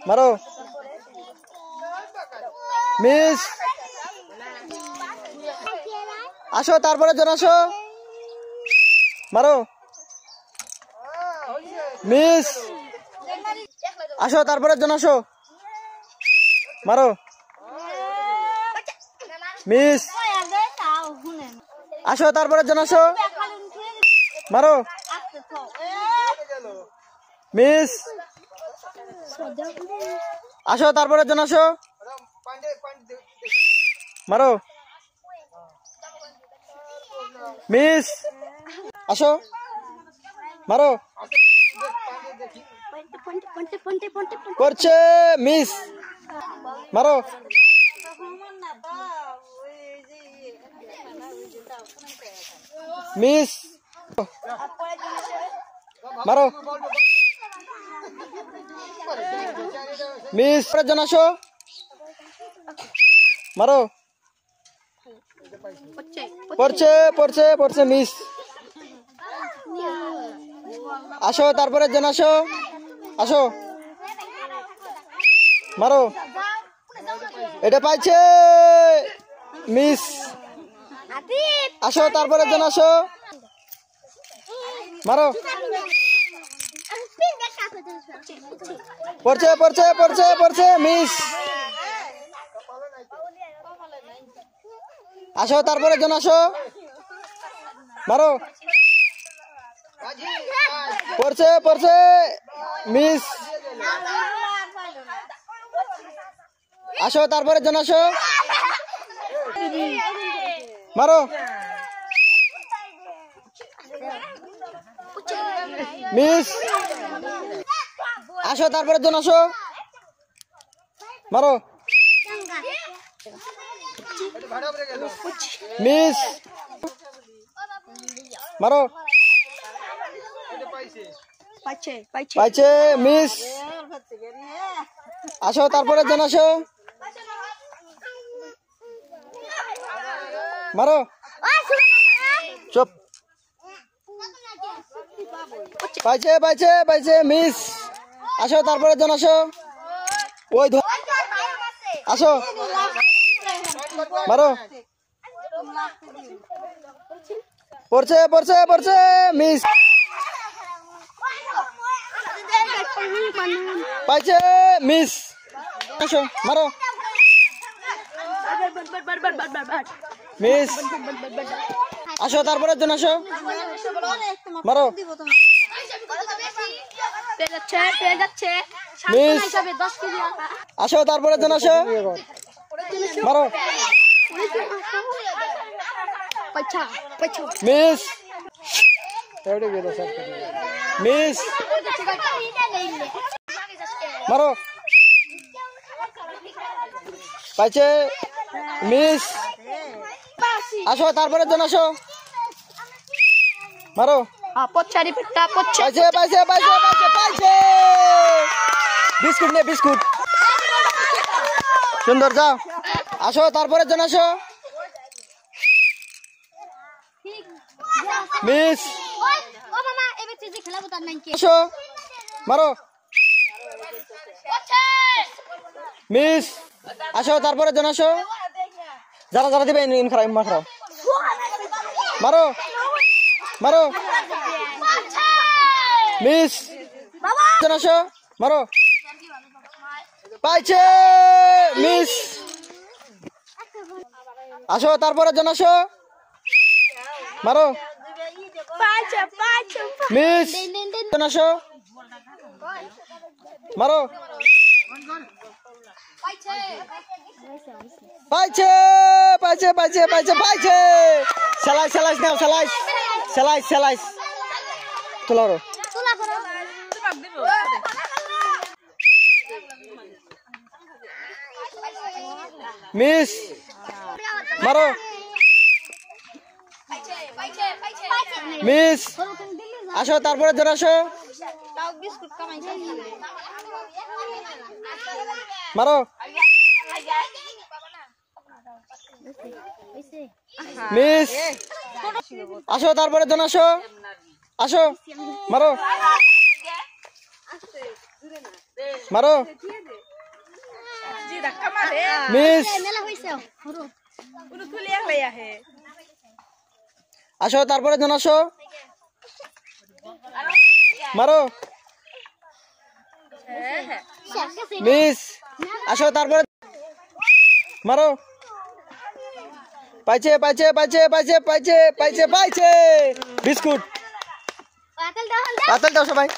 মারো মিস আসো তারপরে জন আসো মারো মিস আসো তারপরে জন আসো মারো মিস আসো তারপরে জন আসো মারো মিস আসো তারপরে জন আসো মারো মিস আসো মারো করছে মিস মারো মিস মারো মিস জন আসো মারো পড়ছে পড়ছে পড়ছে মিস আসো তারপরে জন আসো আসো মারো এটা পাইছে মিস আসো তারপরে জন আসো মারো পড়ছে পড়ছে পড়ছে পড়ছে মিস আসো তারপরে জন আসো মারো পড়ছে পড়ছে মিস আসো তারপরে জন আসো মারো মিস আসো তারপরে জন আসো মারো মিস মারো পাইছে মিস আসো তারপরে জন আসো মারো চুপ পাইছে পাইছে পাইছে মিস আসো তারপরে জন আসো ওই আসো মারো পড়ছে পড়ছে পড়ছে মিস পাইছে মিস আসো মারো মিস আসো তারপরে জন আসো মারো মিস আসো তারপরে জন আসো মারো মিস মিস মারো পাইছে মিস আসো তারপরে জন আসো মারো পাইছে পাইছে পাইছে পাইছে পাইছে বিস্কুট নে বিস্কুট সুন্দর যাও আসো তারপরে জন আসো মিস আসো মারো মিস আসো তারপরে জন আসো যারা যারা দিবে ইন খারাপ মারো মারো মারো মিস জন আসো মারো পাইছে মিস আসো তারপরে জন আসো মারো মিস জন আসো মারো পাইছে পাইছে পাইছে পাইছে পাইছে সেলাই সেলাই নাও সেলাই সেলাই সেলাই তোলা মিস মারো মিস আসো তারপরে জন আসো মারো মিস আসো তারপরে জন আসো আসো মারো মারো মিস আসো তারপরে জন আসো মারো মিস আসো তারপরে মারো পাইছে পাইছে পাইছে পাইছে পাইছে পাইছে পাইছে বিস্কুট পাতাল দাও সবাই